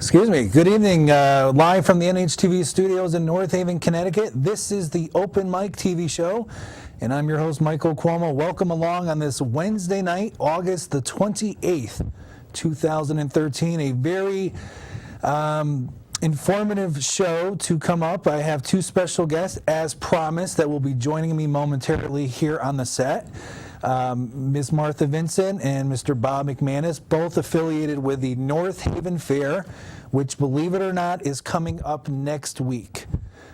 Excuse me. Good evening. Live from the NHTV studios in North Haven, Connecticut. This is the Open Mic TV show, and I'm your host, Michael CUOMO. Welcome along on this Wednesday night, August the 28th, 2013. A very informative show to come up. I have two special guests, as promised, that will be joining me momentarily here on the set. Ms. Martha Vincent and Mr. Bob McManus, both affiliated with the North Haven Fair, which, believe it or not, is coming up next week.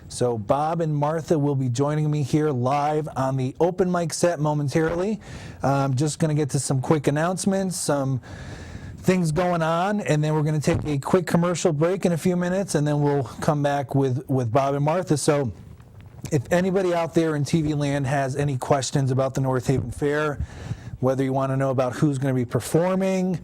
So Bob and Martha will be joining me here live on the open mic set momentarily. I'm just going to get to some quick announcements, some things going on, and then we're going to take a quick commercial break in a few minutes, and then we'll come back with Bob and Martha. So if anybody out there in TV land has any questions about the North Haven Fair, whether you want to know about who's going to be performing,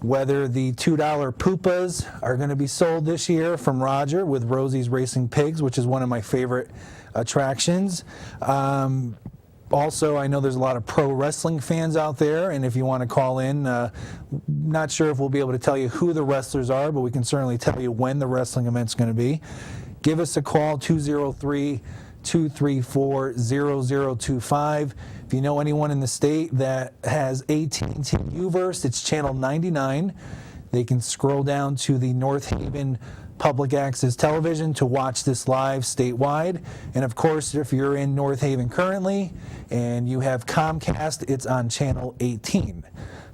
whether the $2 Poopas are going to be sold this year from Roger with Rosie's Racing Pigs, which is one of my favorite attractions. Also, I know there's a lot of pro wrestling fans out there, and if you want to call in, not sure if we'll be able to tell you who the wrestlers are, but we can certainly tell you when the wrestling event's going to be. Give us a call, 203-234-0025. If you know anyone in the state that has AT&T Uverse, it's channel 99. They can scroll down to the North Haven Public Access Television to watch this live statewide. And of course, if you're in North Haven currently and you have Comcast, it's on channel 18.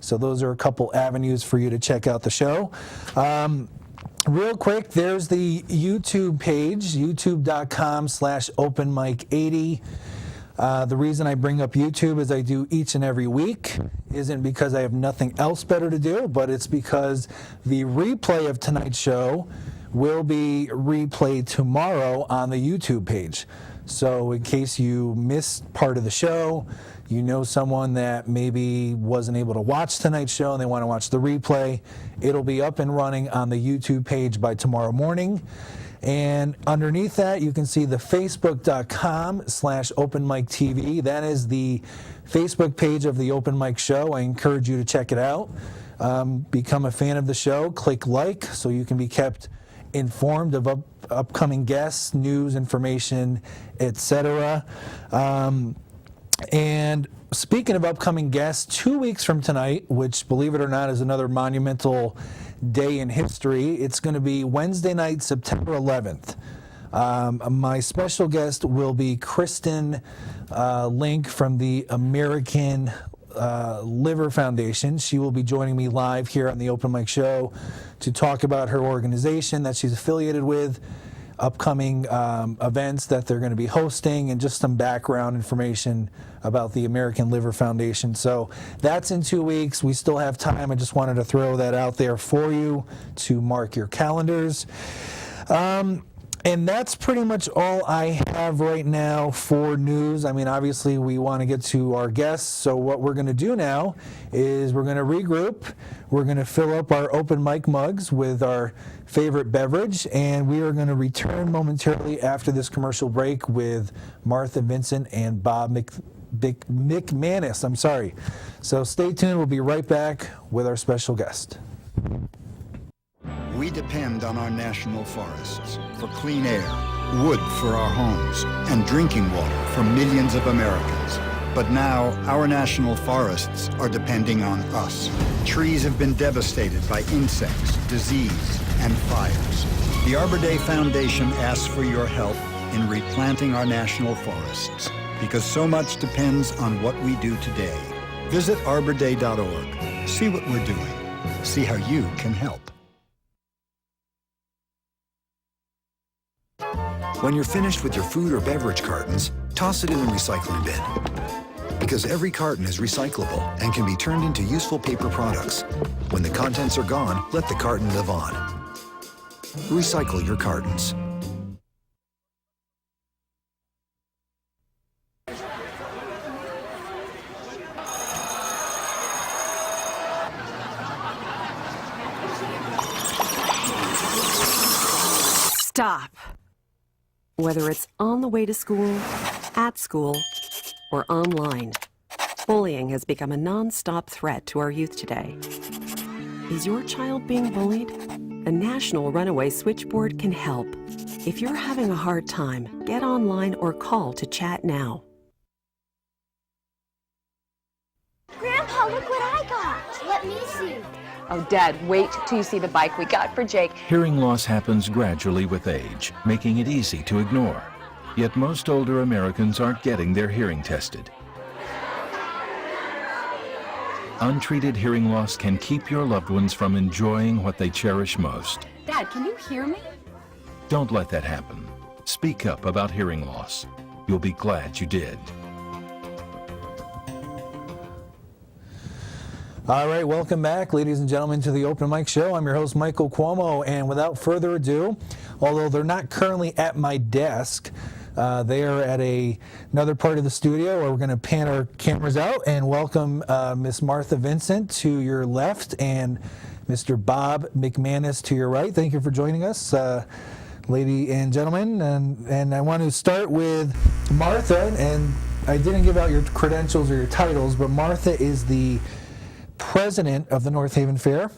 So those are a couple avenues for you to check out the show. Real quick, there's the YouTube page, youtube.com/openmic80. The reason I bring up YouTube, as I do each and every week, isn't because I have nothing else better to do, but it's because the replay of tonight's show will be replayed tomorrow on the YouTube page. So in case you missed part of the show, you know someone that maybe wasn't able to watch tonight's show and they want to watch the replay, it'll be up and running on the YouTube page by tomorrow morning. And underneath that, you can see the facebook.com/openmictv. That is the Facebook page of the Open Mic Show. I encourage you to check it out. Become a fan of the show. Click like so you can be kept informed of upcoming guests, news, information, etc. And speaking of upcoming guests, 2 weeks from tonight, which, believe it or not, is another monumental day in history, it's going to be Wednesday night, September 11th. My special guest will be Kristen Link from the American Liver Foundation. She will be joining me live here on the Open Mic Show to talk about her organization that she's affiliated with, upcoming events that they're going to be hosting, and just some background information about the American Liver Foundation. So that's in 2 weeks. We still have time. I just wanted to throw that out there for you to mark your calendars. And that's pretty much all I have right now for news. I mean, obviously, we want to get to our guests. So what we're going to do now is we're going to regroup. We're going to fill up our open mic mugs with our favorite beverage, and we are going to return momentarily after this commercial break with Martha Vincent and Bob McManus. I'm sorry. So stay tuned. We'll be right back with our special guest. We depend on our national forests for clean air, wood for our homes, and drinking water for millions of Americans. But now, our national forests are depending on us. Trees have been devastated by insects, disease, and fires. The Arbor Day Foundation asks for your help in replanting our national forests, because so much depends on what we do today. Visit arborday.org. See what we're doing. See how you can help. When you're finished with your food or beverage cartons, toss it in the recycling bin. Because every carton is recyclable and can be turned into useful paper products. When the contents are gone, let the carton live on. Recycle your cartons. Stop. Whether it's on the way to school, at school, or online, bullying has become a non-stop threat to our youth today. Is your child being bullied? The National Runaway Switchboard can help. If you're having a hard time, get online or call to chat now. Grandpa, look what I got. Let me see. Oh, Dad, wait till you see the bike we got for Jake. Hearing loss happens gradually with age, making it easy to ignore. Yet most older Americans aren't getting their hearing tested. Untreated hearing loss can keep your loved ones from enjoying what they cherish most. Dad, can you hear me? Don't let that happen. Speak up about hearing loss. You'll be glad you did. All right, welcome back, ladies and gentlemen, to the Open Mic Show. I'm your host, Michael CUOMO, and without further ado, although they're not currently at my desk, they are at another part of the studio where we're going to pan our cameras out and welcome Miss Martha Vincent to your left and Mr. Bob McManus to your right. Thank you for joining us, lady and gentlemen. And I want to start with Martha, and I didn't give out your credentials or your titles, but Martha is the president of the North Haven Fair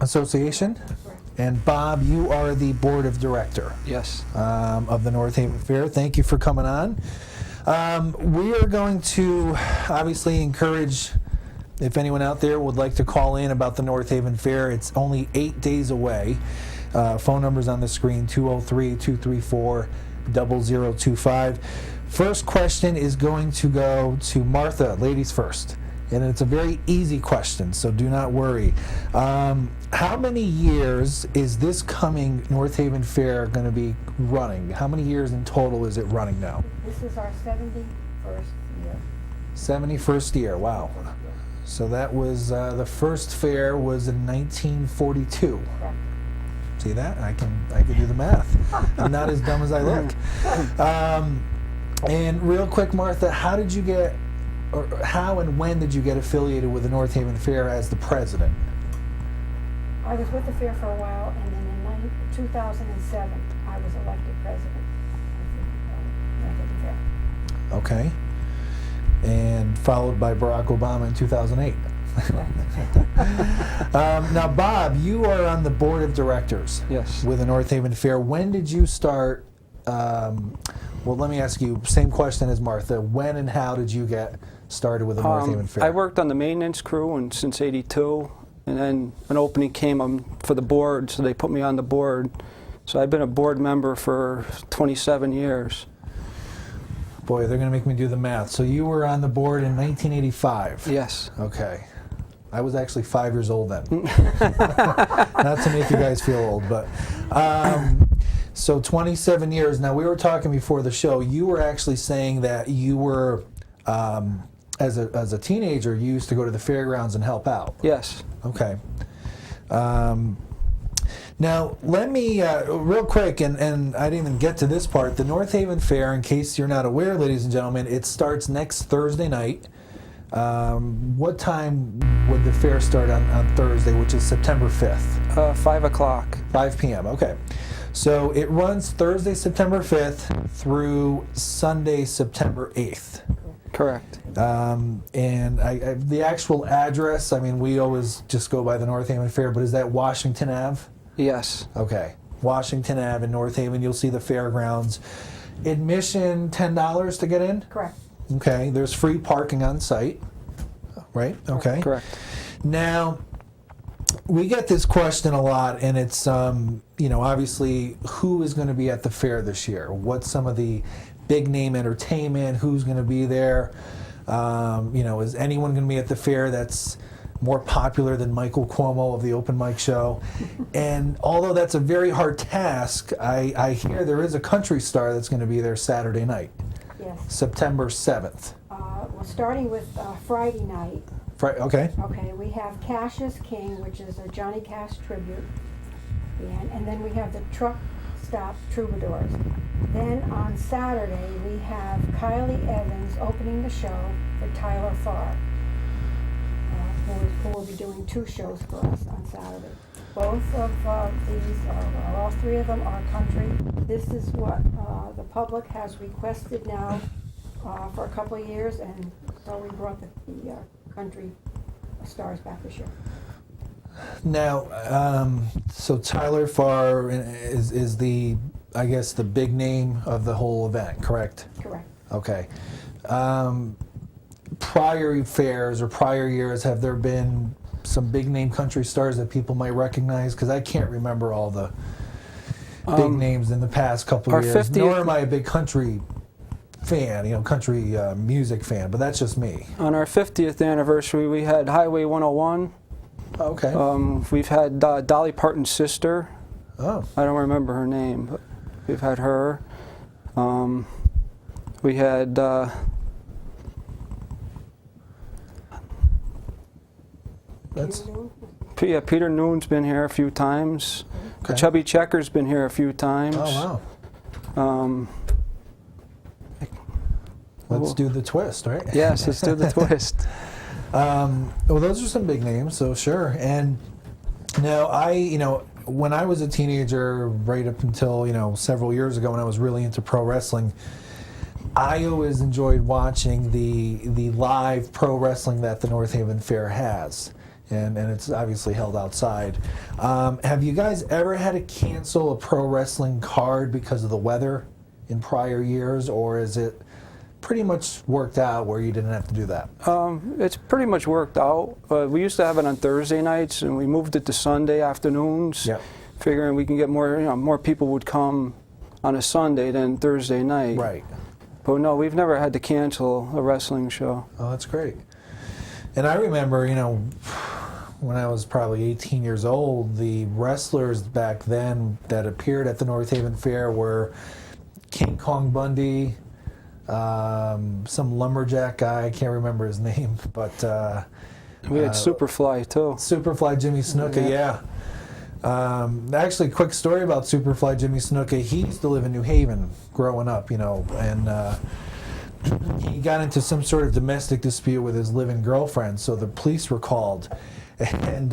Association. And Bob, you are the board of director. Yes. Of the North Haven Fair. Thank you for coming on. We are going to obviously encourage, if anyone out there would like to call in about the North Haven Fair, it's only 8 days away. Phone number's on the screen, 203-234-0025. First question is going to go to Martha, ladies first. And it's a very easy question, so do not worry. How many years is this coming North Haven Fair going to be running? How many years in total is it running now? This is our 71st year. 71st year, wow. So that was, the first fair was in 1942. Correct. See that? I can do the math. I'm not as dumb as I look. And real quick, Martha, how did you get, or how and when did you get affiliated with the North Haven Fair as the president? I was with the fair for a while, and then in 2007, I was elected president of the North Haven Fair. Okay. And followed by Barack Obama in 2008. Now, Bob, you are on the board of directors. Yes. With the North Haven Fair. When did you start? Well, let me ask you, same question as Martha. When and how did you get started with the North Haven Fair? I worked on the maintenance crew since '82, and then an opening came for the board, so they put me on the board. So I've been a board member for 27 years. Boy, they're going to make me do the math. So you were on the board in 1985? Yes. Okay. I was actually 5 years old then. Not to make you guys feel old, but... so 27 years. Now, we were talking before the show. You were actually saying that you were, as a teenager, you used to go to the fairgrounds and help out. Yes. Okay. Now, let me, real quick, and I didn't even get to this part, the North Haven Fair, in case you're not aware, ladies and gentlemen, it starts next Thursday night. What time would the fair start on Thursday, which is September 5th? 5 o'clock. 5 p.m., okay. So it runs Thursday, September 5th through Sunday, September 8th. Correct. And the actual address, I mean, we always just go by the North Haven Fair, but is that Washington Ave? Yes. Okay. Washington Ave in North Haven. You'll see the fairgrounds. Admission, $10 to get in? Correct. Okay. There's free parking on site, right? Okay. Correct. Now, we get this question a lot, and it's, obviously, who is going to be at the fair this year? What's some of the big name entertainment? Who's going to be there? Is anyone going to be at the fair that's more popular than Michael CUOMO of the Open Mic Show? And although that's a very hard task, I hear there is a country star that's going to be there Saturday night. Yes. September 7th. Well, starting with Friday night. Okay. Okay, we have Cash is King, which is a Johnny Cash tribute. And then we have the Truck Stop Troubadours. Then on Saturday, we have Kylie Evans opening the show for Tyler Farr, who will be doing 2 shows for us on Saturday. Both of these, all 3 of them are country. This is what the public has requested now for a couple of years, and so we brought the country stars back this year. Now, so Tyler Farr is the, I guess, the big name of the whole event, correct? Correct. Okay. Prior fairs or prior years, have there been some big name country stars that people might recognize? Because I can't remember all the big names in the past couple of years. Nor am I a big country fan, country music fan, but that's just me. On our 50th anniversary, we had Highway 101. Okay. We've had Dolly Parton's sister. Oh. I don't remember her name, but we've had her. We had Peter Noon's been here a few times. Okay. Chubby Checker's been here a few times. Oh, wow. Let's do the twist, right? Yes, let's do the twist. Well, those are some big names, so sure. And now when I was a teenager, right up until, several years ago when I was really into pro wrestling, I always enjoyed watching the live pro wrestling that the North Haven Fair has. And it's obviously held outside. Have you guys ever had to cancel a pro wrestling card because of the weather in prior years, or is it pretty much worked out where you didn't have to do that? It's pretty much worked out. We used to have it on Thursday nights, and we moved it to Sunday afternoons, figuring we can get more people would come on a Sunday than Thursday night. Right. But no, we've never had to cancel a wrestling show. Oh, that's great. And I remember, when I was probably 18 years old, the wrestlers back then that appeared at the North Haven Fair were King Kong Bundy, some lumberjack guy, I can't remember his name, but we had Superfly too. Superfly Jimmy Snuka, yeah. Actually, quick story about Superfly Jimmy Snuka. He used to live in New Haven growing up, and he got into some sort of domestic dispute with his live-in girlfriend, so the police were called. And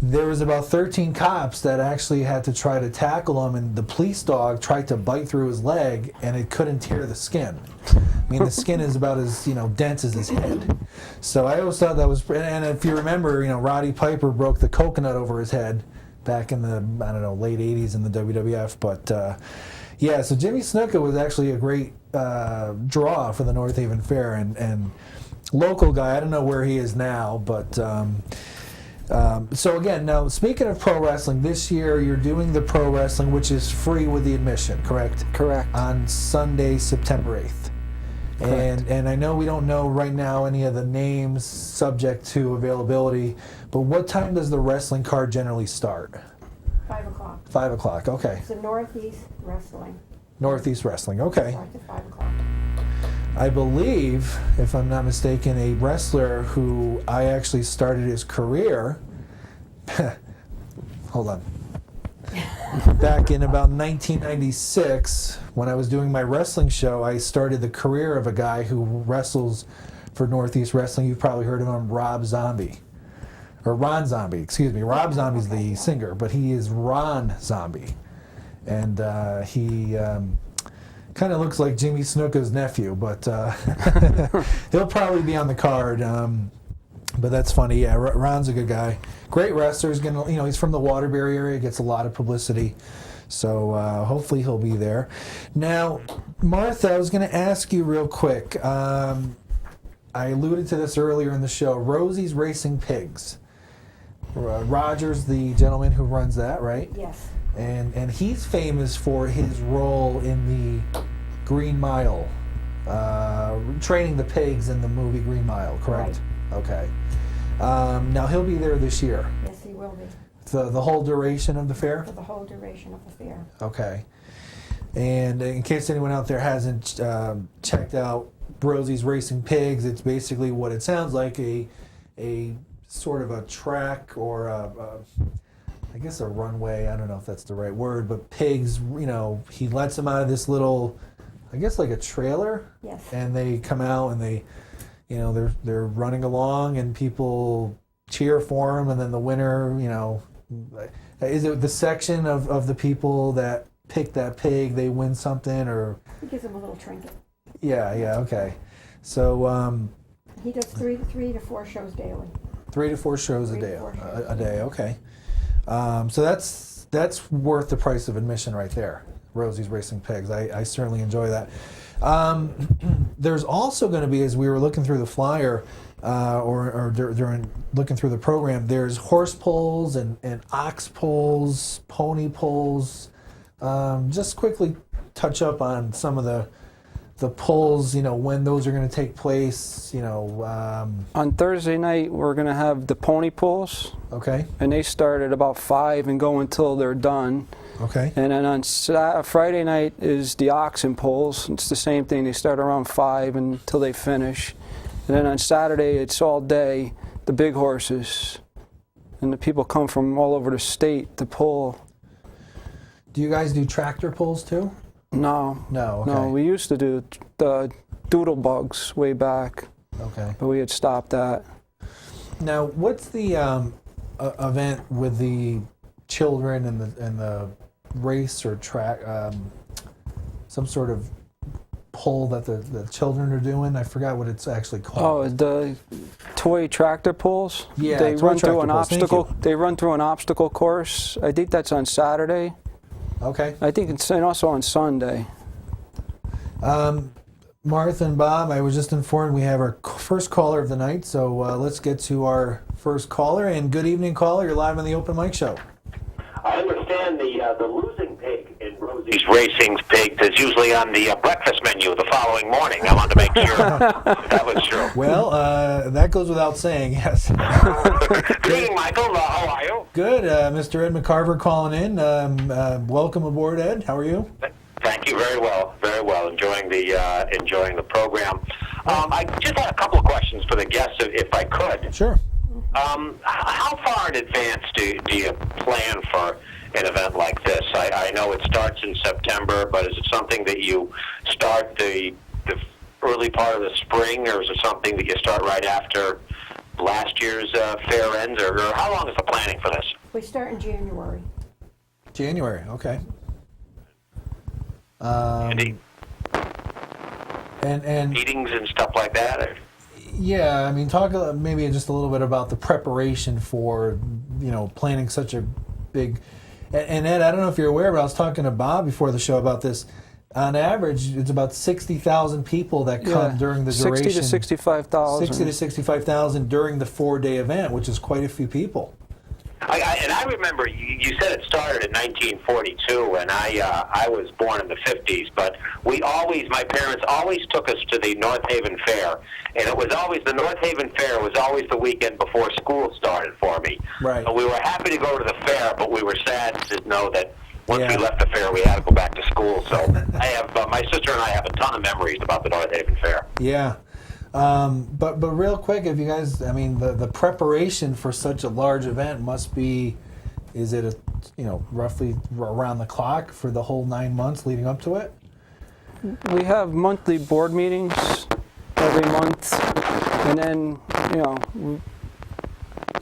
there was about 13 cops that actually had to try to tackle him, and the police dog tried to bite through his leg, and it couldn't tear the skin. I mean, the skin is about as dense as his head. So I always thought that was. And if you remember, Roddy Piper broke the coconut over his head back in the late '80s in the WWF. But yeah, so Jimmy Snuka was actually a great draw for the North Haven Fair, and local guy. I don't know where he is now, but so again, now speaking of pro wrestling, this year you're doing the pro wrestling, which is free with the admission, correct? Correct. On Sunday, September 8th. And I know we don't know right now any of the names subject to availability, but what time does the wrestling card generally start? 5 o'clock. 5 o'clock, okay. It's the Northeast Wrestling. Northeast Wrestling, okay. Starts at 5 o'clock. I believe, if I'm not mistaken, a wrestler who I actually started his career, hold on, back in about 1996, when I was doing my wrestling show, I started the career of a guy who wrestles for Northeast Wrestling. You've probably heard of him, Rob Zombie. Or Ron Zombie, excuse me. Rob Zombie's the singer, but he is Ron Zombie. And he kind of looks like Jimmy Snuka's nephew, but he'll probably be on the card. But that's funny. Yeah, Ron's a good guy. Great wrestler. He's gonna, he's from the Waterbury area. Gets a lot of publicity. So hopefully he'll be there. Now, Martha, I was going to ask you real quick. I alluded to this earlier in the show. Rosie's Racing Pigs. Roger's the gentleman who runs that, right? Yes. And he's famous for his role in the Green Mile, training the pigs in the movie Green Mile, correct? Right. Okay. Now he'll be there this year. Yes, he will be. The whole duration of the fair? For the whole duration of the fair. Okay. And in case anyone out there hasn't checked out Rosie's Racing Pigs, it's basically what it sounds like, a sort of a track or I guess a runway, I don't know if that's the right word, but pigs, he lets them out of this little, I guess like a trailer. Yes. And they come out and they, they're running along and people cheer for them, and then the winner, is it the section of the people that pick that pig, they win something, or? He gives them a little trinket. Yeah, okay. So, he does 3 to 4 shows daily. 3 to 4 shows a 3 to day. 4 shows. A day, okay. So that's worth the price of admission right there. Rosie's Racing Pigs. I certainly enjoy that. There's also going to be, as we were looking through the flyer, during looking through the program, there's horse pulls and ox pulls, pony pulls. Just quickly touch up on some of the pulls, when those are going to take place, On Thursday night, we're going to have the pony pulls. Okay. And they start at about 5 and go until they're done. Okay. And then on Friday night is the oxen pulls. It's the same thing. They start around 5 until they finish. And then on Saturday, it's all day, the big horses. And the people come from all over the state to pull. Do you guys do tractor pulls too? No. No, okay. No, we used to do the doodle bugs way back. Okay. But we had stopped that. Now, what's the event with the children and the race or track, some sort of pull that the children are doing? I forgot what it's actually called. Oh, the toy tractor pulls? Yeah, they toy run through tractor an pulls. Thank obstacle. you. They run through an obstacle course. I think that's on Saturday. Okay. I think it's and also on Sunday. Martha and Bob, I was just informed we have our first caller of the night, so let's get to our first caller. And good evening, caller. You're live on the Open Mic Show. I understand the losing pig in Rosie's Racing's Pig is usually on the breakfast menu the following morning. I wanted to make sure that was true. Well, that goes without saying, yes. Good evening, Michael. How are you? Good. Mr. Ed McCarver calling in. Welcome aboard, Ed. How are you? Thank you. Very well. Very well. Enjoying the program. I just had a couple of questions for the guests, if I could. Sure. How far in advance do you plan for an event like this? I know it starts in September, but is it something that you start the early part of the spring, or is it something that you start right after last year's fair ends, or how long is the planning for this? We start in January. January, okay. And meetings and stuff like that? Or? Yeah, I mean, talk maybe just a little bit about the preparation for, planning such a big. And Ed, I don't know if you're aware, but I was talking to Bob before the show about this. On average, it's about 60,000 people that come during the duration. 60 to 65,000. 60 to 65,000 during the 4-day event, which is quite a few people. And I remember you said it started in 1942, and I was born in the 50s. But my parents always took us to the North Haven Fair, and it was always the North Haven Fair was always the weekend before school started for me. Right. So we were happy to go to the fair, but we were sad to know that once we left the fair, we had to go back to school. So my sister and I have a ton of memories about the North Haven Fair. Yeah. But real quick, if you guys, I mean, the preparation for such a large event must be, is it roughly around the clock for the whole 9 months leading up to it? We have monthly board meetings every month, and then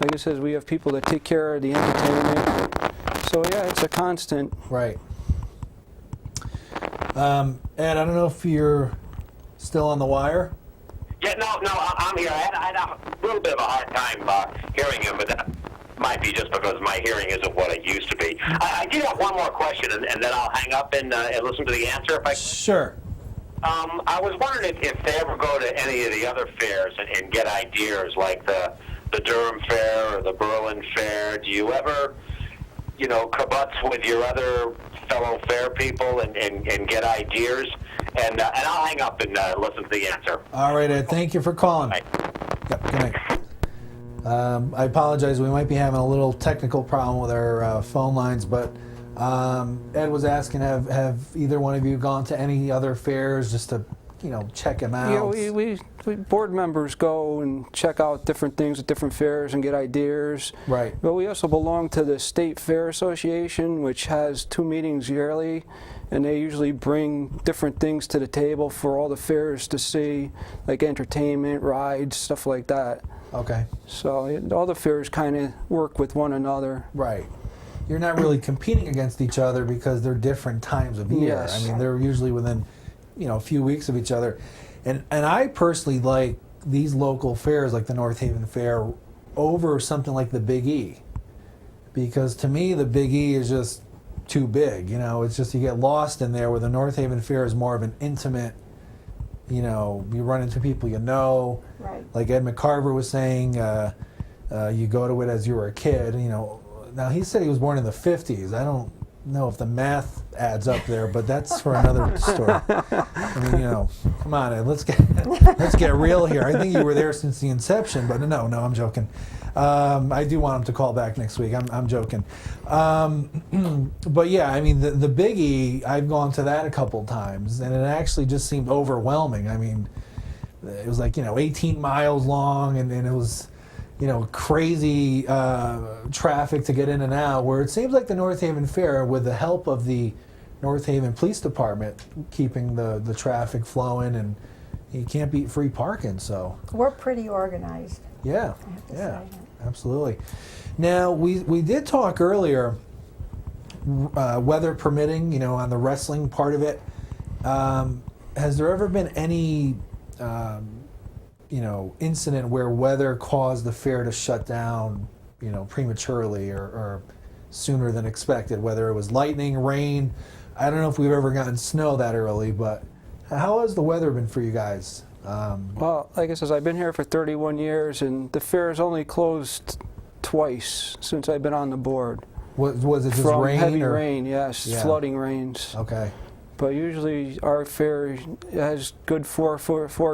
like I said, we have people that take care of the entertainment. So yeah, it's a constant. Right. Ed, I don't know if you're still on the wire. Yeah, no, I'm here. I had a little bit of a hard time hearing him, but that might be just because my hearing isn't what it used to be. I did have one more question, and then I'll hang up and listen to the answer if I can. Sure. I was wondering if they ever go to any of the other fairs and get ideas, like the Durham Fair or the Berlin Fair. Do you ever, kibutz with your other fellow fair people and get ideas? And I'll hang up and listen to the answer. All right, Ed. Thank you for calling. Bye. Yep, good night. I apologize. We might be having a little technical problem with our phone lines, but Ed was asking, have either one of you gone to any other fairs just to, check them out? Yeah, we board members go and check out different things at different fairs and get ideas. Right. But we also belong to the State Fair Association, which has 2 meetings yearly, and they usually bring different things to the table for all the fairs to see, like entertainment, rides, stuff like that. Okay. So all the fairs kind of work with one another. Right. You're not really competing against each other because they're different times of year. Yes. I mean, they're usually within, a few weeks of each other. And I personally like these local fairs, like the North Haven Fair, over something like the Big E, because to me the Big E is just too big. You know, it's just you get lost in there. Where the North Haven Fair is more of an intimate. You know, you run into people you know. Right. Like Ed McCarver was saying, you go to it as you were a kid. You know, now he said he was born in the 50s. I don't know if the math adds up there, but that's for another story. I mean, you know, come on, Ed, let's get real here. I think you were there since the inception, but no, I'm joking. I do want him to call back next week. I'm joking. But yeah, I mean, the Big E, I've gone to that a couple times, and it actually just seemed overwhelming. I mean, it was like, 18 miles long, and it was, crazy traffic to get in and out, where it seems like the North Haven Fair, with the help of the North Haven Police Department, keeping the traffic flowing, and you can't beat free parking, so. We're pretty organized. Yeah, I have to yeah, say. absolutely. Now, we did talk earlier, weather permitting, on the wrestling part of it. Has there ever been any, incident where weather caused the fair to shut down, prematurely or sooner than expected, whether it was lightning, rain? I don't know if we've ever gotten snow that early, but how has the weather been for you guys? Well, like I said, I've been here for 31 years, and the fair has only closed twice since I've been on the board. Was it just From rain? heavy or? rain, yes, Yeah. flooding rains. Okay. But usually our fair has good four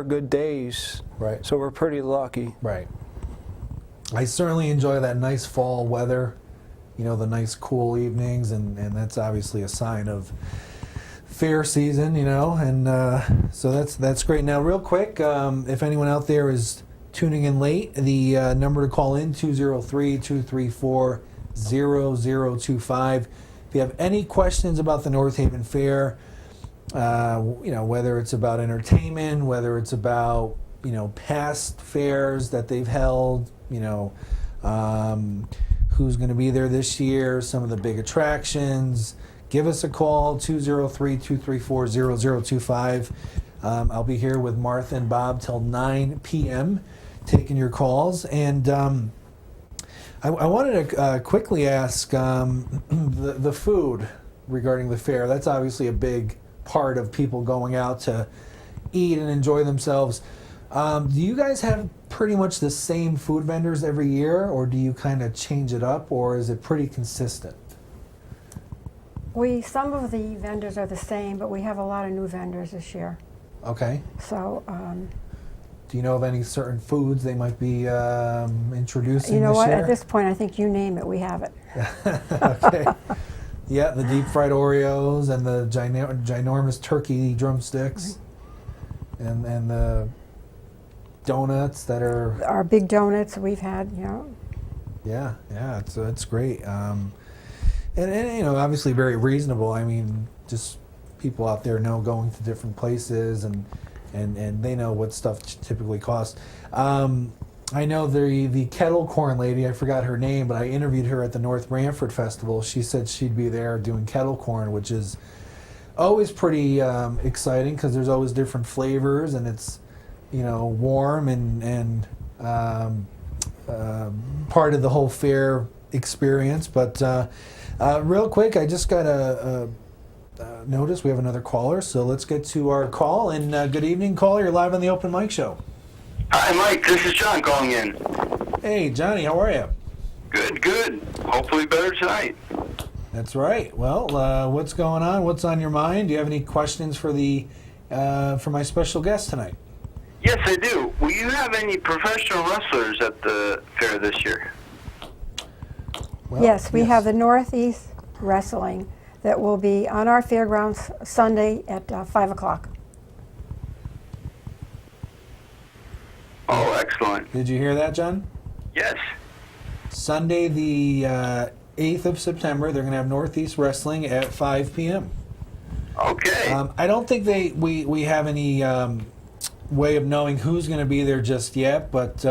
good days. Right. So we're pretty lucky. Right. I certainly enjoy that nice fall weather, the nice cool evenings, and that's obviously a sign of fair season, and so that's great. Now, real quick, if anyone out there is tuning in late, the number to call in, 203-234-0025. If you have any questions about the North Haven Fair, whether it's about entertainment, whether it's about, past fairs that they've held, who's going to be there this year, some of the big attractions, give us a call, 203-234-0025. I'll be here with Martha and Bob till 9 p.m. taking your calls. And I wanted to quickly ask the food regarding the fair. That's obviously a big part of people going out to eat and enjoy themselves. Do you guys have pretty much the same food vendors every year, or do you kind of change it up, or is it pretty consistent? Some of the vendors are the same, but we have a lot of new vendors this year. Okay. So, do you know of any certain foods they might be introducing you know this what? year? At this point, I think you name it, we have it. Okay. Yeah, the deep fried Oreos and the ginormous turkey drumsticks, and the donuts that are. Our big donuts we've had, Yeah, it's great. And obviously very reasonable. I mean, just people out there know going to different places, and they know what stuff typically costs. I know the kettle corn lady, I forgot her name, but I interviewed her at the North Branford Festival. She said she'd be there doing kettle corn, which is always pretty exciting because there's always different flavors, and it's, warm and part of the whole fair experience. But real quick, I just got a notice we have another caller, so let's get to our call. And good evening, caller. You're live on the Open Mic Show. Hi, Mike. This is John calling in. Hey, Johnny. How are you? Good. Hopefully better tonight. That's right. Well, what's going on? What's on your mind? Do you have any questions for my special guest tonight? Yes, I do. Will you have any professional wrestlers at the fair this year? Well, yes, we have the Northeast Wrestling that will be on our fairgrounds Sunday at 5 o'clock. Oh, excellent. Did you hear that, John? Yes. Sunday, the 8th of September, they're going to have Northeast Wrestling at 5 p.m. Okay. I don't think we have any way of knowing who's going to be there just yet, but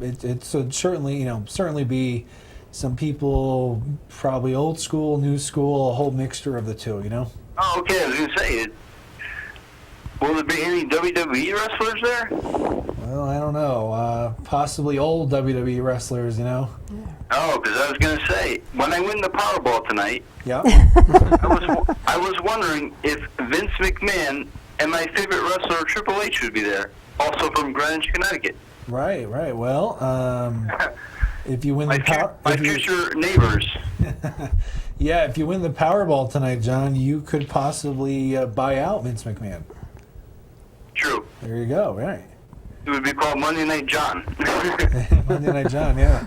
it should certainly be some people, probably old school, new school, a whole mixture of the two, Oh, okay. I was going to say, will there be any WWE wrestlers there? Well, I don't know. Possibly old WWE wrestlers, you know? Oh, because I was going to say, when I win the Powerball tonight, Yep. I was wondering if Vince McMahon and my favorite wrestler, Triple H, would be there, also from Greenwich, Connecticut. Right. Well, if you win my future neighbors. Yeah, if you win the Powerball tonight, John, you could possibly buy out Vince McMahon. True. There you go, right. It would be called Monday Night John. Monday Night John, yeah.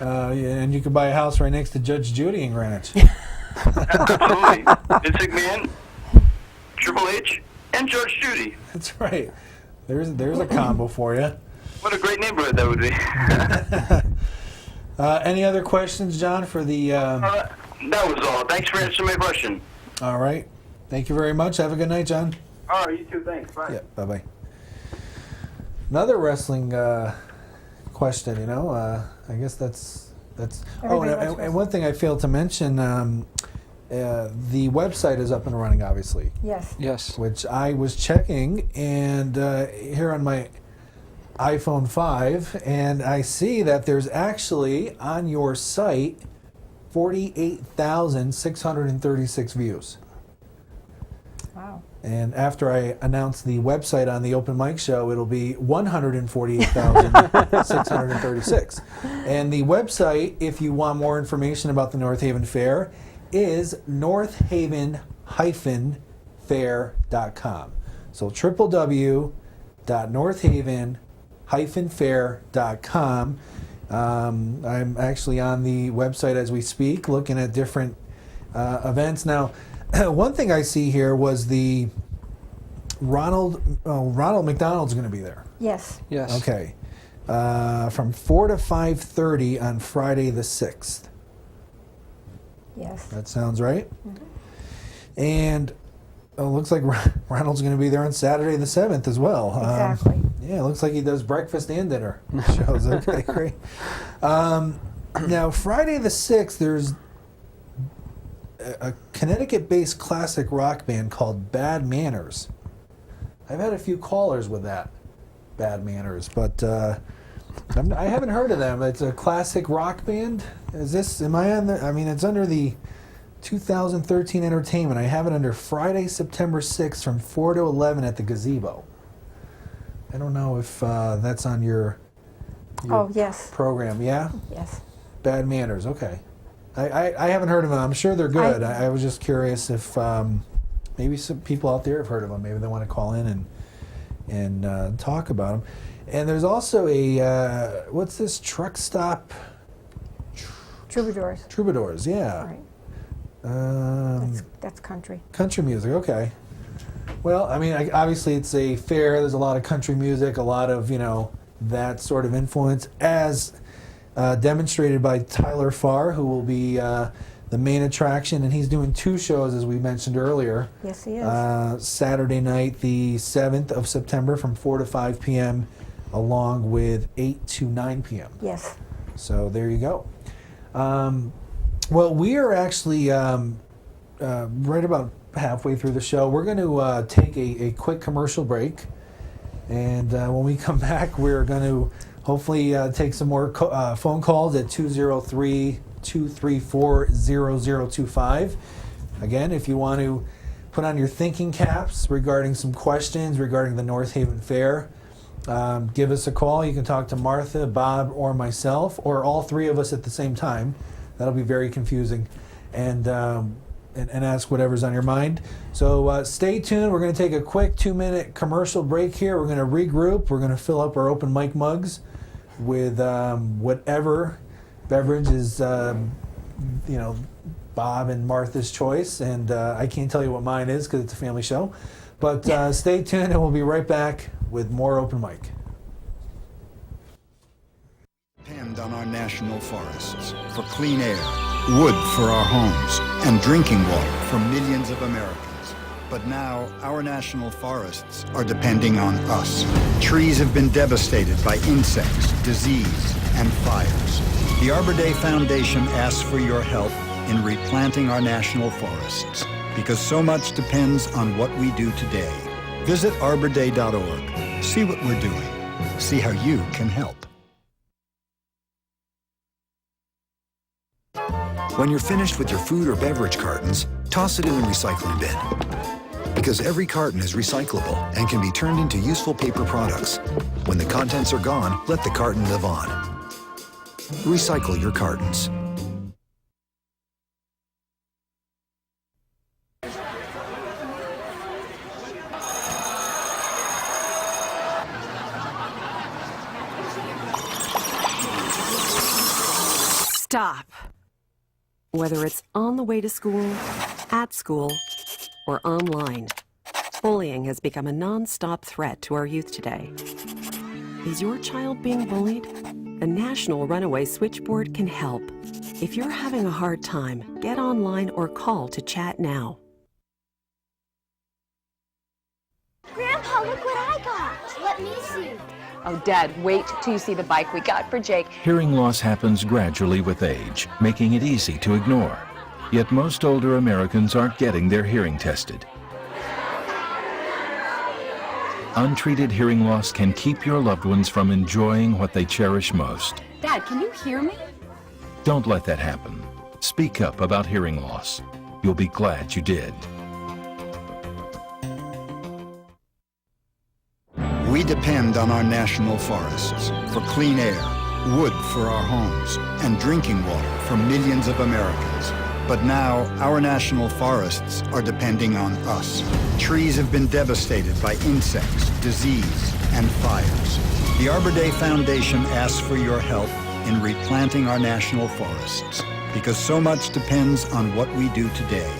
Yeah, and you could buy a house right next to Judge Judy in Greenwich. Absolutely. Vince McMahon, Triple H, and Judge Judy. That's right. There's a combo for you. What a great neighborhood that would be. Any other questions, John, for the... that was all. Thanks for answering my question. All right. Thank you very much. Have a good night, John. All right, you too. Thanks. Bye. Yeah, bye-bye. Another wrestling question, you know. I guess that's. Oh, and one thing I failed to mention, the website is up and running, obviously. Yes. Which I was checking, and here on my iPhone 5, and I see that there's actually on your site 48,636 views. Wow. And after I announce the website on the Open Mic Show, it'll be 148,636. And the website, if you want more information about the North Haven Fair, is northhaven-fair.com. So www.northhaven-fair.com. I'm actually on the website as we speak, looking at different events. Now, one thing I see here was the Ronald McDonald's going to be there. Yes. Okay. From 4 to 5:30 on Friday the 6th. Yes. That sounds right. Mm-hmm. And it looks like Ronald's going to be there on Saturday the 7th as well. Exactly. Yeah, it looks like he does breakfast and dinner shows. Okay, great. Now, Friday the 6th, there's a Connecticut-based classic rock band called Bad Manners. I've had a few callers with that, Bad Manners, but I haven't heard of them. It's a classic rock band. Am I on the, I mean, it's under the 2013 entertainment. I have it under Friday, September 6th from 4 to 11 at the Gazebo. I don't know if that's on your yes. program. Yeah? Yes. Bad Manners, okay. I haven't heard of them. I'm sure they're good. I was just curious if maybe some people out there have heard of them. Maybe they want to call in and talk about them. And there's also a, what's this, truck stop? Troubadours. Troubadours, yeah. Right. That's country. Country music, okay. Well, I mean, obviously it's a fair. There's a lot of country music, a lot of, that sort of influence, as demonstrated by Tyler Farr, who will be the main attraction, and he's doing 2 shows, as we mentioned earlier. Yes, he is. Saturday night, the 7th of September, from 4 to 5 p.m., along with 8 to 9 p.m. Yes. So there you go. Well, we are actually right about halfway through the show. We're going to take a quick commercial break, and when we come back, we're going to hopefully take some more phone calls at 203-234-0025. Again, if you want to put on your thinking caps regarding some questions regarding the North Haven Fair, give us a call. You can talk to Martha, Bob, or myself, or all 3 of us at the same time. That'll be very confusing. And ask whatever's on your mind. So stay tuned. We're going to take a quick 2-minute commercial break here. We're going to regroup. We're going to fill up our open mic mugs with whatever beverage is, Bob and Martha's choice. And I can't tell you what mine is because it's a family show. But stay tuned, and we'll be right back with more open mic. Depend on our national forests for clean air, wood for our homes, and drinking water for millions of Americans. But now, our national forests are depending on us. Trees have been devastated by insects, disease, and fires. The Arbor Day Foundation asks for your help in replanting our national forests, because so much depends on what we do today. Visit arborday.org. See what we're doing. See how you can help. When you're finished with your food or beverage cartons, toss it in the recycling bin. Because every carton is recyclable and can be turned into useful paper products. When the contents are gone, let the carton live on. Recycle your cartons. Stop. Whether it's on the way to school, at school, or online, bullying has become a non-stop threat to our youth today. Is your child being bullied? The National Runaway Switchboard can help. If you're having a hard time, get online or call to chat now. Grandpa, look what I got. Let me see. Oh, Dad, wait till you see the bike we got for Jake. Hearing loss happens gradually with age, making it easy to ignore. Yet most older Americans aren't getting their hearing tested. Untreated hearing loss can keep your loved ones from enjoying what they cherish most. Dad, can you hear me? Don't let that happen. Speak up about hearing loss. You'll be glad you did. We depend on our national forests for clean air, wood for our homes, and drinking water for millions of Americans. But now, our national forests are depending on us. Trees have been devastated by insects, disease, and fires. The Arbor Day Foundation asks for your help in replanting our national forests, because so much depends on what we do today.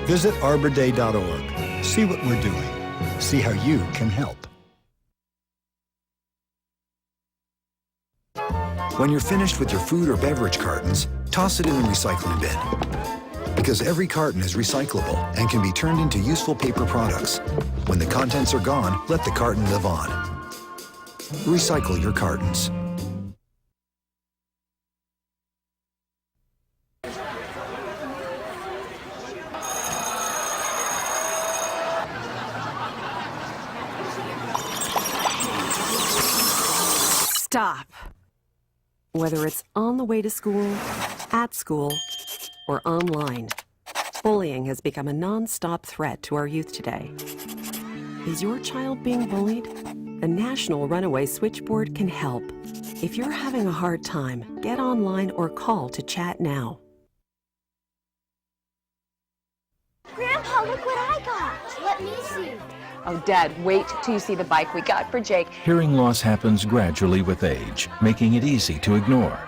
Visit arborday.org. See what we're doing. See how you can help. When you're finished with your food or beverage cartons, toss it in the recycling bin. Because every carton is recyclable and can be turned into useful paper products. When the contents are gone, let the carton live on. Recycle your cartons. Stop. Whether it's on the way to school, at school, or online, bullying has become a non-stop threat to our youth today. Is your child being bullied? The National Runaway Switchboard can help. If you're having a hard time, get online or call to chat now. Grandpa, look what I got. Let me see. Oh, Dad, wait till you see the bike we got for Jake. Hearing loss happens gradually with age, making it easy to ignore.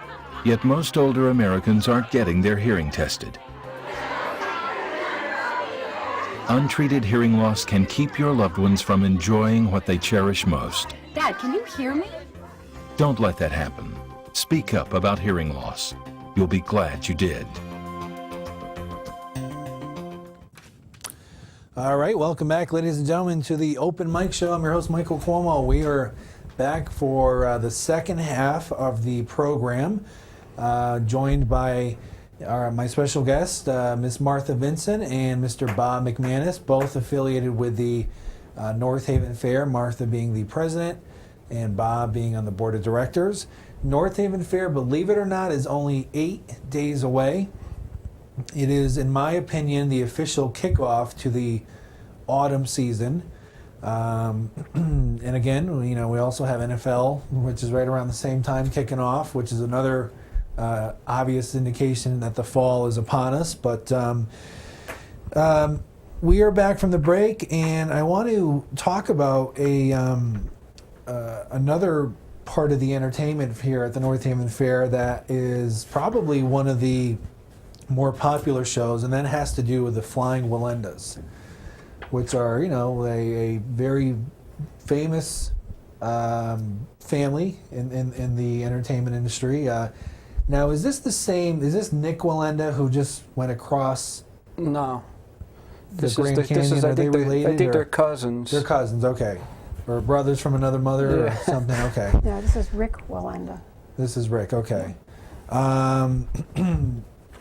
Yet most older Americans aren't getting their hearing tested. Untreated hearing loss can keep your loved ones from enjoying what they cherish most. Dad, can you hear me? Don't let that happen. Speak up about hearing loss. You'll be glad you did. All right, welcome back, ladies and gentlemen, to the Open Mic Show. I'm your host, Michael Cuomo. We are back for the second half of the program, joined by my special guest, Miss Martha Vincent and Mr. Bob McManus, both affiliated with the North Haven Fair, Martha being the president and Bob being on the board of directors. North Haven Fair, believe it or not, is only 8 days away. It is, in my opinion, the official kickoff to the autumn season. And again, you know, we also have NFL, which is right around the same time kicking off, which is another obvious indication that the fall is upon us. But we are back from the break, and I want to talk about another part of the entertainment here at the North Haven Fair that is probably one of the more popular shows, and that has to do with the Flying Wallendas, which are, you know, a very famous family in the entertainment industry. Now, is this the same? Is this Nick Wallenda who just went across? No. The Grand Canyon? Are they related? I think they're cousins. They're cousins, okay. Or brothers from another mother or something, okay. No, this is Rick Wallenda. This is Rick, okay.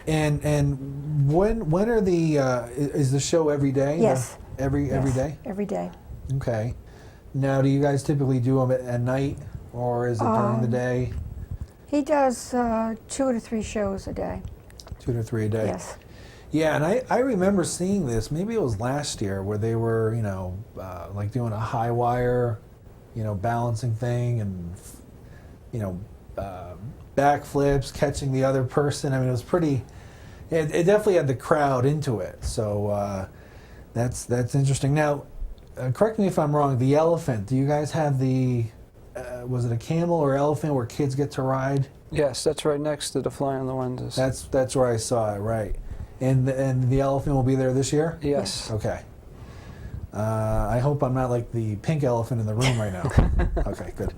And when are the is the show every day? Yes. Every day? Every day. Okay. Now, do you guys typically do them at night? or is it during the day? He does 2 to 3 shows a day. 2 to 3 a day. Yes. Yeah, and I remember seeing this. Maybe it was last year where they were, like doing a high wire, balancing thing, and backflips, catching the other person. I mean, it was pretty. It definitely had the crowd into it. So that's interesting. Now, correct me if I'm wrong. The elephant. Do you guys have the? Was it a camel or elephant where kids get to ride? Yes, that's right next to the Flying Loenzas. That's where I saw it. Right. And the elephant will be there this year? Yes. Okay. I hope I'm not like the pink elephant in the room right now. Okay, good.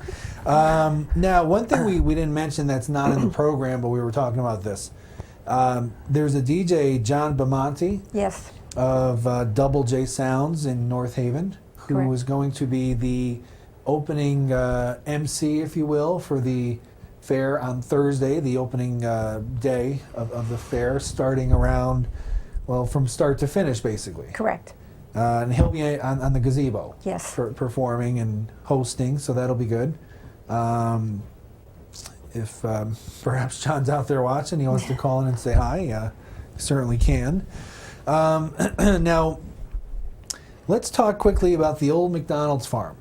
Now, one thing we didn't mention that's not in the program, but we were talking about this. There's a DJ, John Bamonte, Yes. of Double J Sounds in North Haven, who Correct. was going to be the opening MC, if you will, for the fair on Thursday, the opening day of the fair, starting around, well, from start to finish, basically. Correct. And he'll be on the gazebo. Yes. Performing and hosting, so that'll be good. If perhaps John's out there watching, he wants to call in and say hi, he certainly can. Now, let's talk quickly about the old McDonald's farm.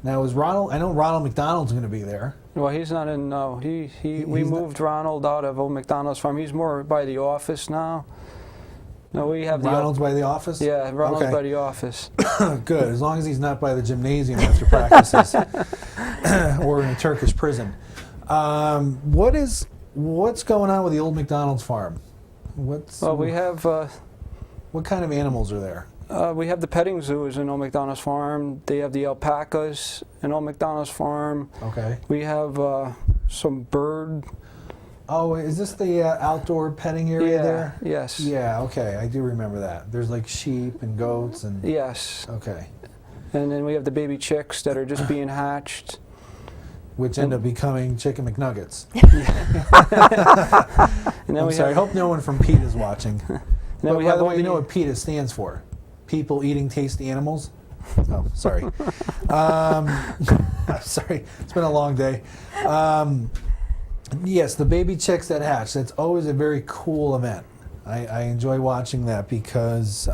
Now, I know Ronald McDonald's going to be there. Well, he's not in. No, we moved Ronald out of Old McDonald's farm. He's more by the office now. No, we have Ronald's by the office? Yeah, Ronald's Okay. by the office. Good, as long as he's not by the gymnasium after practices or in a Turkish prison. What's going on with the old McDonald's farm? We have. What kind of animals are there? We have the petting zoos in Old McDonald's farm. They have the alpacas in Old McDonald's farm. Okay. We have some bird. Oh, is this the outdoor petting area there? Yes. Yeah, okay, I do remember that. There's like sheep and goats and... Yes. Okay. And then we have the baby chicks that are just being hatched. Which end up becoming Chicken McNuggets. And then I'm sorry, I hope no one from PETA is watching. Then But we by have the way, all you know the- what PETA stands for? People eating tasty animals? Oh, sorry. I'm sorry, it's been a long day. Yes, the baby chicks that hatch. That's always a very cool event. I enjoy watching that because,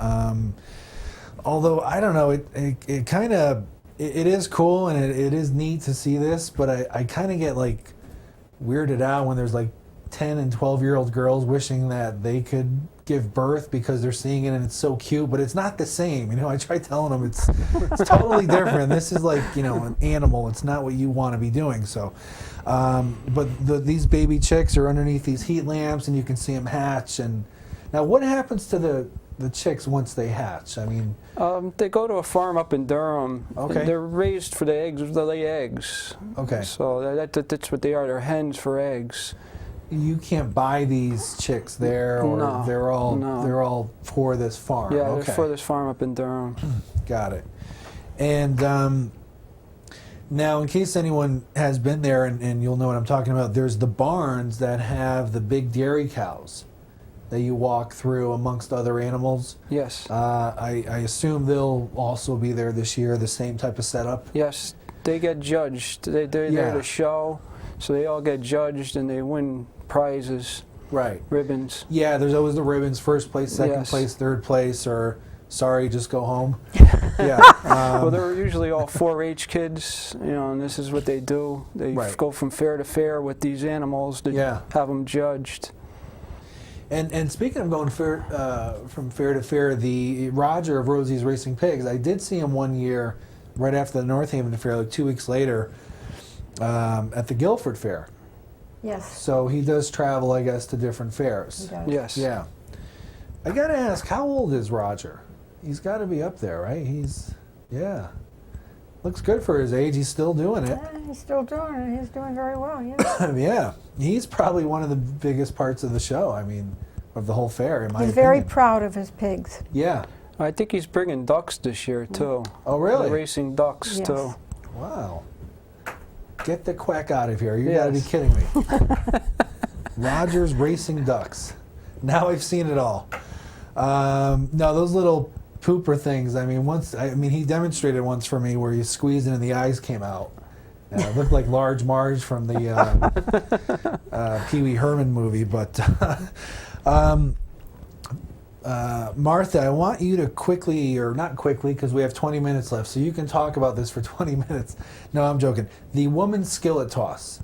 although I don't know, it kind of it is cool and it is neat to see this, but I kind of get like weirded out when there's like 10 and 12-year-old girls wishing that they could give birth because they're seeing it and it's so cute, but it's not the same. I try telling them it's totally different. This is like, an animal. It's not what you want to be doing. So, but these baby chicks are underneath these heat lamps and you can see them hatch. And now what happens to the chicks once they hatch? I mean, they go to a farm up in Durham. Okay. And they're raised for the eggs. They lay eggs. Okay. So that's what they are. They're hens for eggs. You can't buy these chicks there, or No, they're all for this farm. Yeah, Okay. they're for this farm up in Durham. Got it. And now, in case anyone has been there, and you'll know what I'm talking about, there's the barns that have the big dairy cows that you walk through amongst other animals. Yes. I assume they'll also be there this year, the same type of setup? Yes, they get judged. They're there to show, so they all get judged and they win prizes. Right. Ribbons. Yeah, there's always the ribbons, first place, second Yes. place, third place, or sorry, just go home. Yeah. Well, they're usually all 4-H kids, and this is what they do. They go from fair to fair with these animals to have them judged. And speaking of going from fair to fair, the Roger of Rosie's Racing Pigs, I did see him one year right after the North Haven Fair, like 2 weeks later, at the Guilford Fair. Yes. So he does travel, I guess, to different fairs. He does. Yes. Yeah. I got to ask, how old is Roger? He's got to be up there, right? Looks good for his age. He's still doing it. Yeah, he's still doing it. He's doing very well, yeah. Yeah. He's probably one of the biggest parts of the show, of the whole fair, in my He's opinion. very proud of his pigs. Yeah. I think he's bringing ducks this year, too. Oh, really? The racing ducks, Yes. too. Wow. Get the quack out of here. You got to be kidding me. Rogers Racing Ducks. Now I've seen it all. No, those little pooper things, he demonstrated once for me where you squeezed it and the eyes came out. Yeah, it looked like Large Marge from the Pee Wee Herman movie. But Martha, I want you to quickly, or not quickly, because we have 20 minutes left, so you can talk about this for 20 minutes. No, I'm joking. The women's skillet toss.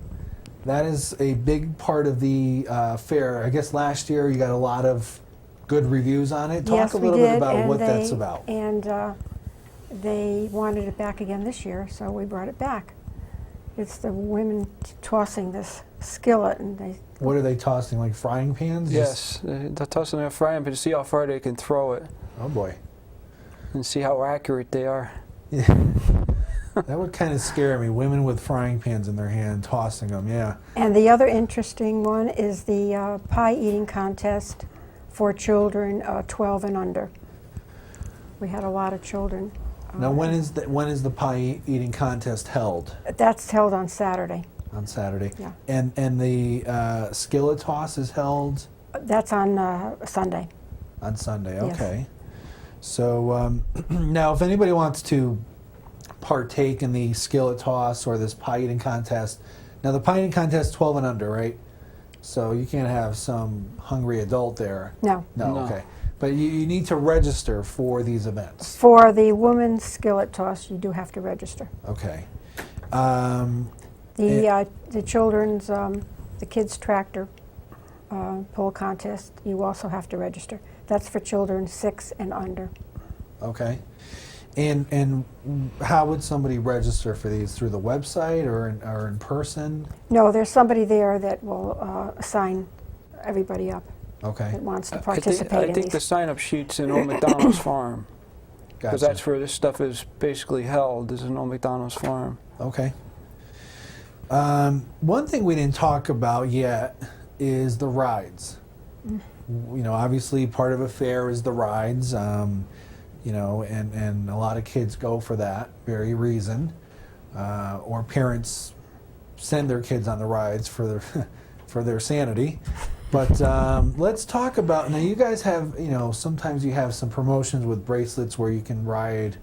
That is a big part of the fair. I guess last year you got a lot of good reviews on it. Talk a little bit about what that's about. And they wanted it back again this year, so we brought it back. It's the women tossing this skillet, and they. What are they tossing, like frying pans? Yes, they're tossing a frying pan to see how far they can throw it. Oh boy. And see how accurate they are. Yeah. That would kind of scare me, women with frying pans in their hand tossing them, yeah. And the other interesting one is the pie eating contest for children 12 and under. We had a lot of children. Now, when is the pie eating contest held? That's held on Saturday. On Saturday. Yeah. And the skillet toss is held? That's on Sunday. On Sunday, Yes. okay. So now, if anybody wants to partake in the skillet toss or this pie eating contest, now the pie eating contest 12 and under, right? So you can't have some hungry adult there. No. No, okay. But you need to register for these events. For the women's skillet toss, you do have to register. Okay. The children's, the kids' tractor pole contest, you also have to register. That's for children 6 and under. Okay. And how would somebody register for these? Through the website or in person? No, there's somebody there that will sign everybody up. Okay. That wants to participate in I think these. the sign-up sheet's in Old McDonald's Farm. Because Gotcha. that's where this stuff is basically held, is in Old McDonald's Farm. Okay. One thing we didn't talk about yet is the rides. You know, obviously part of a fair is the rides, you know, and a lot of kids go for that very reason. Or parents send their kids on the rides for their sanity. But let's talk about, now you guys have, you know, sometimes you have some promotions with bracelets where you can ride,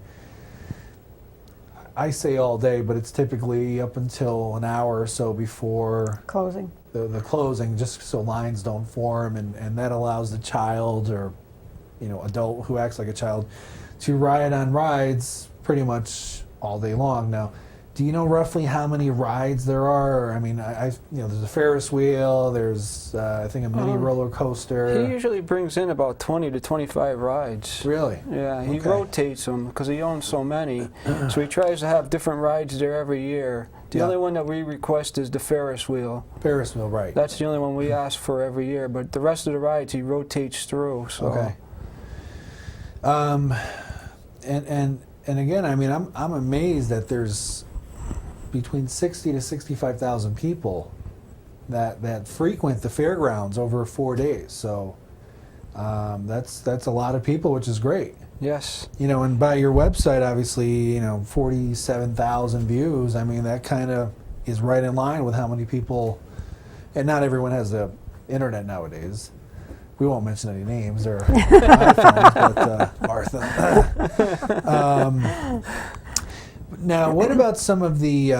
I say all day, but it's typically up until an hour or so before Closing. the closing, just so lines don't form, and that allows the child or, you know, adult who acts like a child to ride on rides pretty much all day long. Now, do you know roughly how many rides there are? I mean, you know, there's a Ferris wheel, there's I think a mini roller coaster. He usually brings in about 20 to 25 rides. Really? Yeah, he Okay. rotates them because he owns so many. So he tries to have different rides there every year. The only one that we request is the Ferris wheel. Ferris wheel, right. That's the only one we ask for every year, but the rest of the rides he rotates through. So. Okay. And again, I mean, I'm amazed that there's between 60 to 65,000 people that frequent the fairgrounds over 4 days. So that's a lot of people, which is great. Yes. You know, and by your website, obviously, you know, 47,000 views. I mean, that kind of is right in line with how many people, and not everyone has the internet nowadays. We won't mention any names or iPhones, but Martha. Now, what about some of the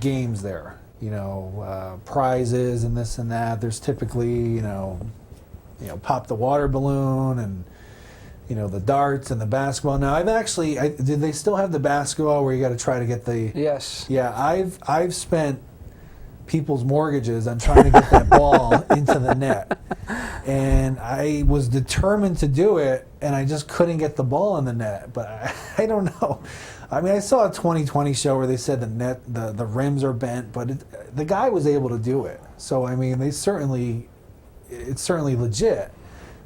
games there? You know, prizes and this and that. There's typically, you know, pop the water balloon and, you know, the darts and the basketball. Now, did they still have the basketball where you got to try to get the? Yes. Yeah, I've spent people's mortgages on trying to get that ball into the net, and I was determined to do it, and I just couldn't get the ball in the net. But I don't know. I mean, I saw a 2020 show where they said the rims are bent, but the guy was able to do it. So I mean, it's certainly legit.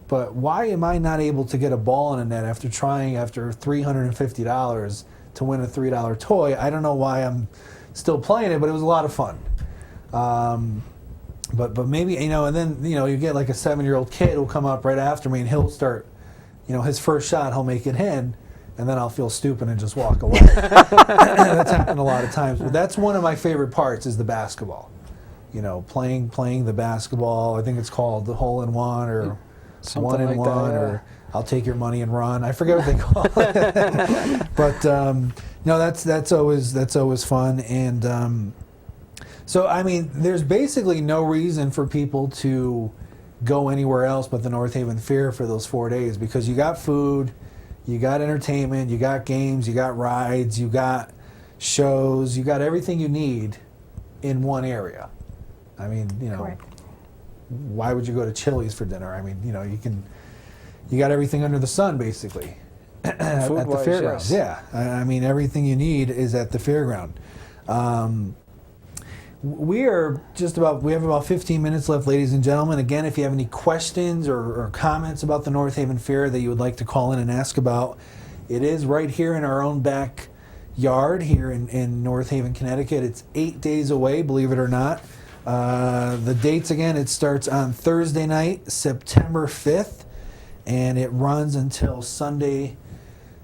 But why am I not able to get a ball in a net after trying after $350 to win a $3 toy? I don't know why I'm still playing it, but it was a lot of fun. But maybe, you know, and then, you know, you get like a 7-year-old kid who'll come up right after me and he'll start, you know, his first shot, he'll make it in, and then I'll feel stupid and just walk away. That's happened a lot of times. But that's one of my favorite parts is the basketball. You know, playing the basketball. I think it's called the hole-in-one or Something one-in-one like that, yeah. or I'll take your money and run. I forget what they call it. But No, that's always fun, and so I mean, there's basically no reason for people to go anywhere else but the North Haven Fair for those 4 days, because you got food, you got entertainment, you got games, you got rides, you got shows, you got everything you need in one area. I mean, you know, Correct. why would you go to Chili's for dinner? I mean, you know, you got everything under the sun basically at the Food-wise, fairgrounds. yes. Yeah, I mean, everything you need is at the fairground. We have about 15 minutes left, ladies and gentlemen. Again, if you have any questions or comments about the North Haven Fair that you would like to call in and ask about, it is right here in our own backyard here in North Haven, Connecticut. It's 8 days away, believe it or not. The dates again, it starts on Thursday night, September 5th, and it runs until Sunday,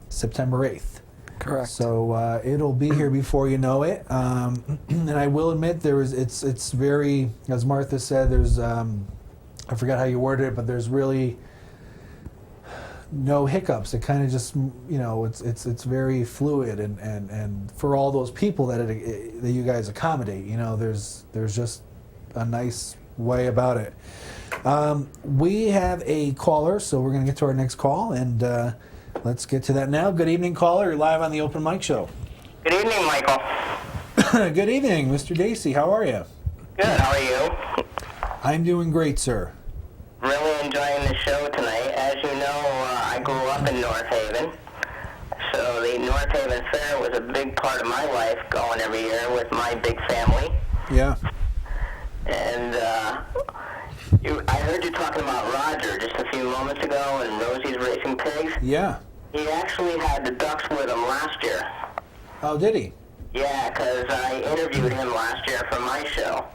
September 8th. Correct. So it'll be here before you know it. And I will admit it's very, as Martha said, there's I forgot how you worded it, but there's really no hiccups. It kind of just, you know, it's very fluid, and for all those people that that you guys accommodate, you know, there's just a nice way about it. We have a caller, so we're going to get to our next call, and let's get to that now. Good evening, caller. You're live on the Open Mic Show. Good evening, Michael. Good evening, Mr. Dacey. How are you? Good, how are you? I'm doing great, sir. Really enjoying the show tonight. As you know, I grew up in North Haven, so the North Haven Fair was a big part of my life, going every year with my big family. Yeah. And I heard you talking about Roger just a few moments ago and Rosie's Racing Pigs. Yeah. He actually had the ducks with him last year. Oh, did he? Yeah, because I interviewed him last year for my show,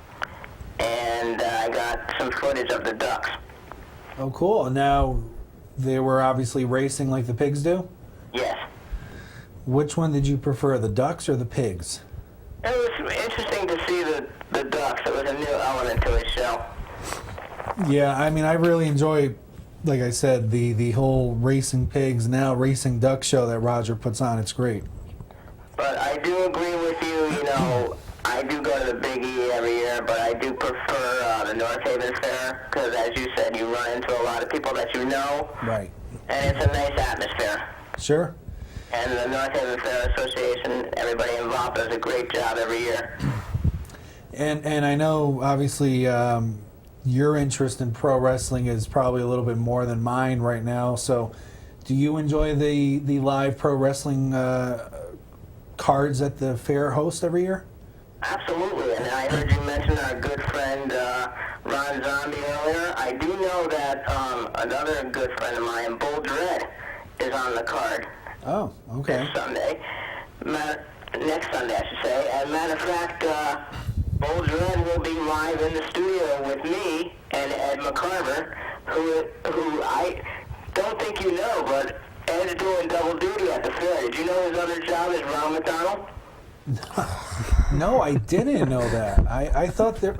and I got some footage of the ducks. Oh, cool. Now, they were obviously racing like the pigs do? Yes. Which one did you prefer, the ducks or the pigs? It was interesting to see the ducks. It was a new element to his show. Yeah, I mean, I really enjoy, like I said, the whole Racing Pigs, now Racing Duck show that Roger puts on. It's great. But I do agree with you, you know, I do go to the Big E every year, but I do prefer the North Haven Fair, because as you said, you run into a lot of people that you know. Right. And it's a nice atmosphere. Sure. And the North Haven Fair Association, everybody involved does a great job every year. And I know, obviously, your interest in pro wrestling is probably a little bit more than mine right now. So do you enjoy the live pro wrestling cards that the fair hosts every year? Absolutely, and I heard you mention our good friend Ron Zombie earlier. I do know that another good friend of mine, Bull Dread, is on the card. Oh, okay. This Sunday. Next Sunday, I should say. As a matter of fact, Bull Dread will be live in the studio with me and Ed McCarver, who I don't think you know, but Ed's doing double duty at the fair. Did you know his other job is Ronald McDonald? No, I didn't know that. I thought there.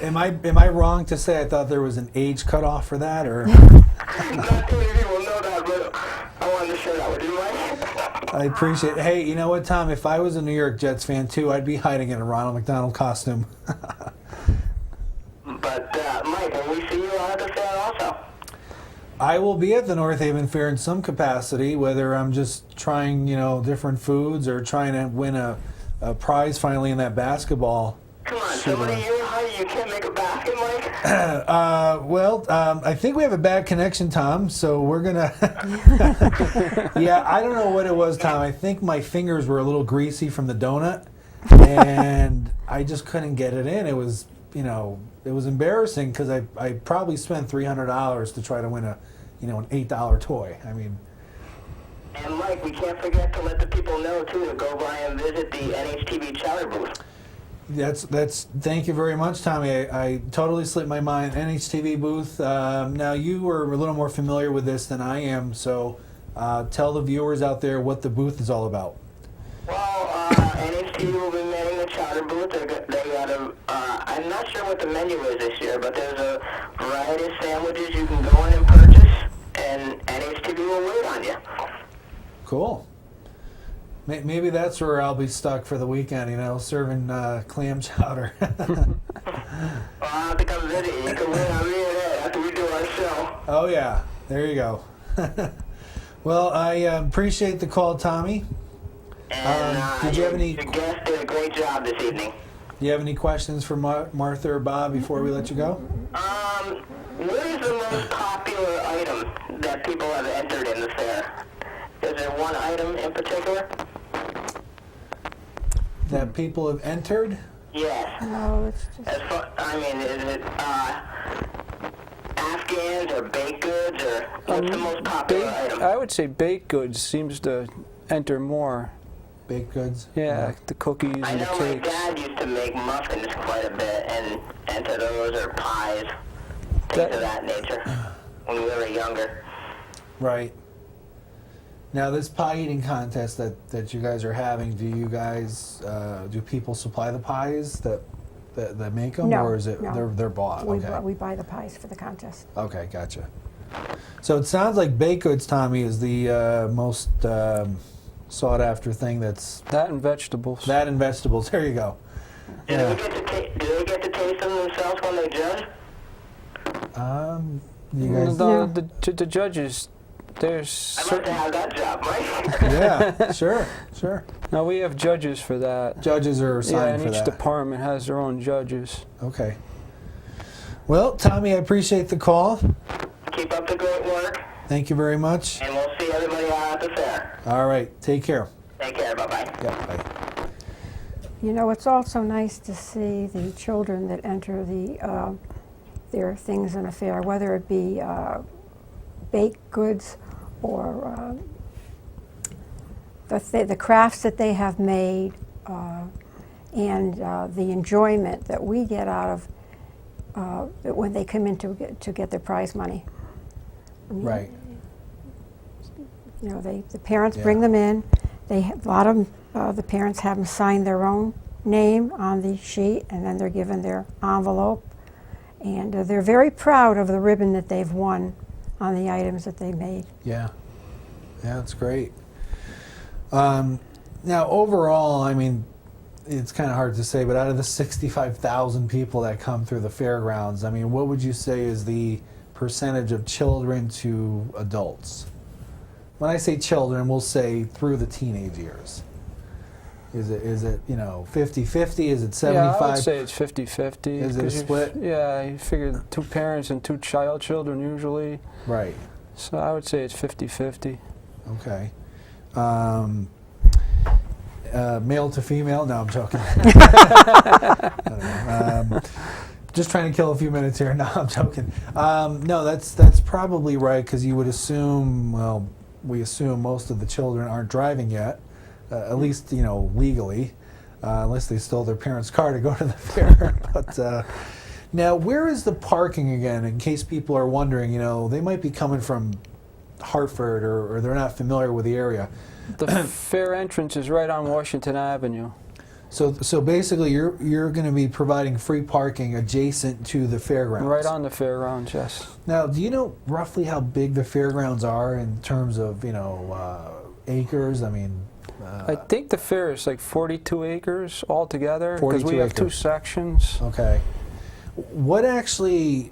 Am I wrong to say I thought there was an age cutoff for that, or? Not too many people know that, but I wanted to share that with you, Mike. I appreciate it. Hey, you know what, Tom? If I was a New York Jets fan too, I'd be hiding in a Ronald McDonald costume. But Mike, will we see you at the fair also? I will be at the North Haven Fair in some capacity, whether I'm just trying, different foods or trying to win a prize finally in that basketball. Come on, somebody, you can't make a basket, Mike? I think we have a bad connection, Tom, so we're going to... Yeah, I don't know what it was, Tom. I think my fingers were a little greasy from the donut, and I just couldn't get it in. It was, it was embarrassing because I probably spent $300 to try to win an $8 toy. I mean... And Mike, we can't forget to let the people know, too, to go by and visit the NHTV Chowder booth. Thank you very much, Tommy. I totally slipped my mind. NHTV booth. Now, you were a little more familiar with this than I am, so tell the viewers out there what the booth is all about. Well, NHTV will be manning the Chowder booth. They got I'm not sure what the menu is this year, but there's a variety of sandwiches you can go in and purchase, and NHTV will wait on you. Cool. Maybe that's where I'll be stuck for the weekend, serving clam chowder. Well, I'll have to come visit you. You can wait on me and Ed after we do our show. Oh, yeah. There you go. Well, I appreciate the call, Tommy. And did you have any... Your guest did a great job this evening. Do you have any questions for Martha or Bob before we let you go? What is the most popular item that people have entered in the fair? Is there one item in particular? That people have entered? Yes. No, it's just... Is it Afghans or baked goods, or what's the most popular item? I would say baked goods seems to enter more. Baked goods? Yeah, the cookies and the I know cakes. my dad used to make muffins quite a bit and enter those, or pies, things of that nature, when we were younger. Right. Now, this pie eating contest that you guys are having, do you guys, do people supply the pies that make them? No, or is it no. they're bought? Okay. We buy the pies for the contest. Okay, gotcha. So it sounds like baked goods, Tommy, is the most sought after thing. That's that and vegetables. That and vegetables. There you go. Do they get to taste them themselves when they judge? You guys. The judges. There's I'd like to have that job, Mike. Yeah, sure. No, we have judges for that. Judges are assigned and for each that. department has their own judges. Okay. Well, Tommy, I appreciate the call. Keep up the great work. Thank you very much. And we'll see everybody out at the fair. All right. Take care. Take care. Bye-bye. Yeah, bye. It's also nice to see the children that enter their things in a fair, whether it be baked goods or the crafts that they have made, and the enjoyment that we get out of when they come in to get their prize money. Right. The parents bring them in. A lot of the parents have them sign their own name on the sheet, and then they're given their envelope. And they're very proud of the ribbon that they've won on the items that they made. Yeah, that's great. Now, overall, it's kind of hard to say, but out of the 65,000 people that come through the fairgrounds, what would you say is the percentage of children to adults? When I say children, we'll say through the teenage years. Is it 50-50? Is it 75? Yeah, I would say it's 50-50. Is it a split? Yeah, you figure 2 parents and 2 children usually. Right. So I would say it's 50-50. Okay. Male to female? No, I'm joking. Just trying to kill a few minutes here. No, I'm joking. No, that's probably right, because you would assume, we assume most of the children aren't driving yet, at least, legally, unless they stole their parents' car to go to the fair. But now, where is the parking again, in case people are wondering? They might be coming from Hartford, or they're not familiar with the area. The fair entrance is right on Washington Avenue. So basically, you're going to be providing free parking adjacent to the fairgrounds. Right on the fairgrounds, yes. Now, do you know roughly how big the fairgrounds are in terms of acres? I think the fair is like 42 acres altogether, because we have 2 sections. Okay. What actually,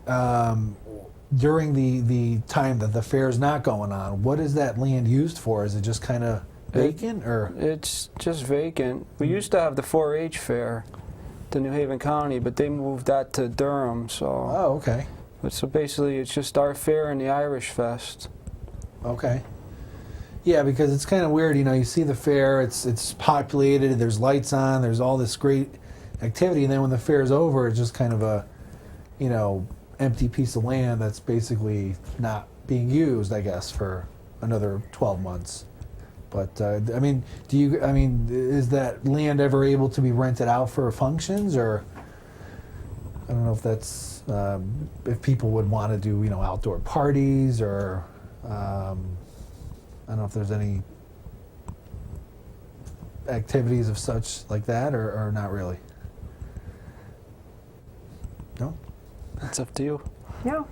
during the time that the fair is not going on, what is that land used for? Is it just kind of vacant, or? It's just vacant. We used to have the 4-H fair to New Haven County, but they moved that to Durham. So. Oh, okay. But so basically, it's just our fair and the Irish Fest. Okay. Yeah, because it's kind of weird. You see the fair, it's populated. There's lights on. There's all this great activity, and then when the fair's over, it's just kind of a, empty piece of land that's basically not being used, I guess, for another 12 months. But is that land ever able to be rented out for functions, or I don't know if that's if people would want to do outdoor parties, or I don't know if there's any activities of such like that, or not really. No? It's up to you. No.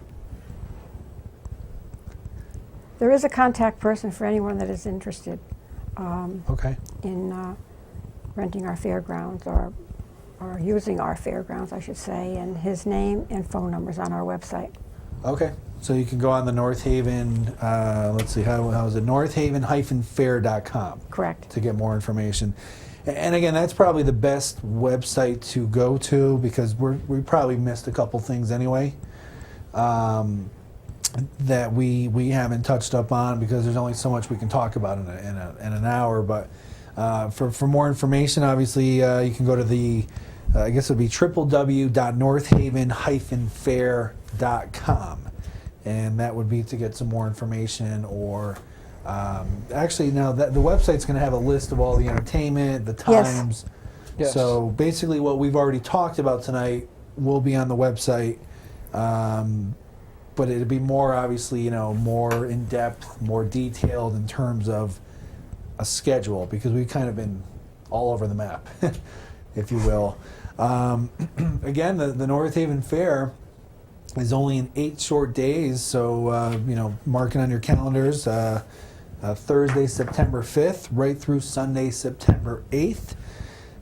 There is a contact person for anyone that is interested. Okay. in renting our fairgrounds or using our fairgrounds, I should say, and his name and phone numbers on our website. Okay, so you can go on the North Haven, let's see, how is it, northaven-fair.com. Correct. To get more information. And again, that's probably the best website to go to because we probably missed a couple things anyway that we haven't touched up on because there's only so much we can talk about in an hour. But for more information, obviously, you can go to the I guess it would be www.northaven-fair.com, and that would be to get some more information. Or actually, now that the website's going to have a list of all the entertainment, the times. Yes. So basically, what we've already talked about tonight will be on the website, but it'll be more obviously, more in depth, more detailed in terms of a schedule because we've kind of been all over the map, if you will. Again, the North Haven Fair is only in 8 short days, so mark it on your calendars. Thursday, September 5th, right through Sunday, September 8th.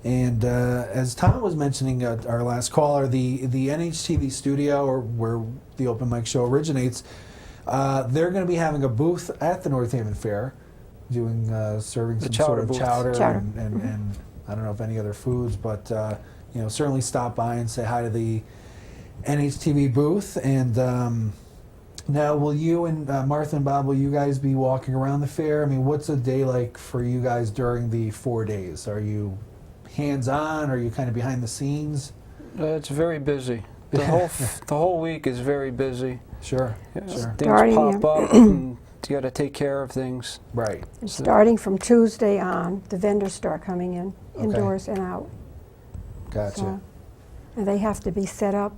And as Tom was mentioning, our last caller, the NHTV studio, or where the Open Mic Show originates, they're going to be having a booth at the North Haven Fair, doing serving some sort of chowder. And I don't know if any other foods, but certainly stop by and say hi to the NHTV booth. And now, will you and Martha and Bob, will you guys be walking around the fair? I mean, what's a day like for you guys during the 4 days? Are you hands-on? Are you kind of behind the scenes? It's very busy. The whole week is very busy. Sure. Things pop up, and you got to take care of things. Right. Starting from Tuesday on, the vendors start coming in, indoors and out. Gotcha. So, and they have to be set up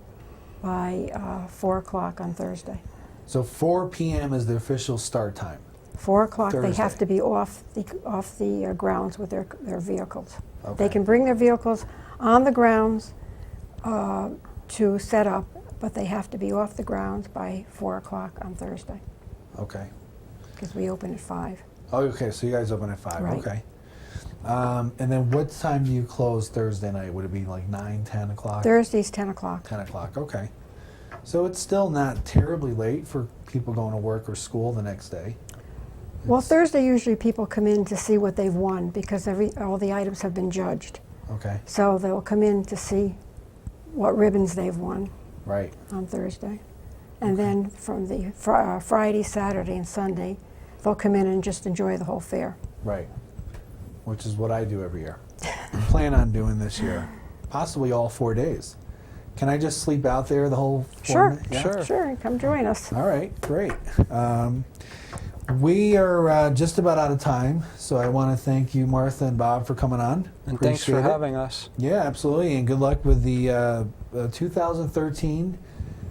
by 4 o'clock on Thursday. So 4 p.m. is the official start time. 4 o'clock, Thursday. They have to be off the grounds with their vehicles. Okay. They can bring their vehicles on the grounds to set up, but they have to be off the grounds by 4 o'clock on Thursday. Okay. Because we open at 5. Oh, okay. So you guys open at 5. Right. Okay. And then what time do you close Thursday night? Would it be like 9, 10 o'clock? Thursday's 10 o'clock. 10 o'clock. Okay. So it's still not terribly late for people going to work or school the next day. Well, Thursday usually people come in to see what they've won because all the items have been judged. Okay. So they'll come in to see what ribbons they've won. Right. On Thursday. And then from the Friday, Saturday, and Sunday, they'll come in and just enjoy the whole fair. Right. Which is what I do every year. I plan on doing this year. Possibly all 4 days. Can I just sleep out there the whole 4 days? Sure. Sure. Come join us. All right. Great. We are just about out of time, so I want to thank you, Martha and Bob, for coming on. And thanks for having us. Yeah, absolutely, and good luck with the 2013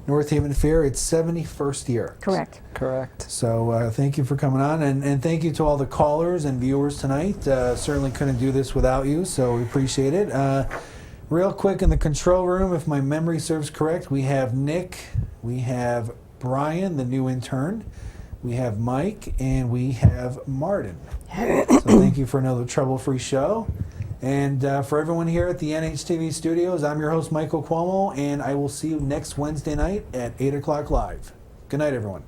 North Haven Fair. It's 71st year. Correct. Correct. So thank you for coming on, and thank you to all the callers and viewers tonight. Certainly couldn't do this without you, so we appreciate it. Real quick, in the control room, if my memory serves correct, we have Nick, we have Brian, the new intern, we have Mike, and we have Martin. So thank you for another trouble-free show. And for everyone here at the NHTV studios, I'm your host, Michael CUOMO, and I will see you next Wednesday night at 8 o'clock live. Good night, everyone.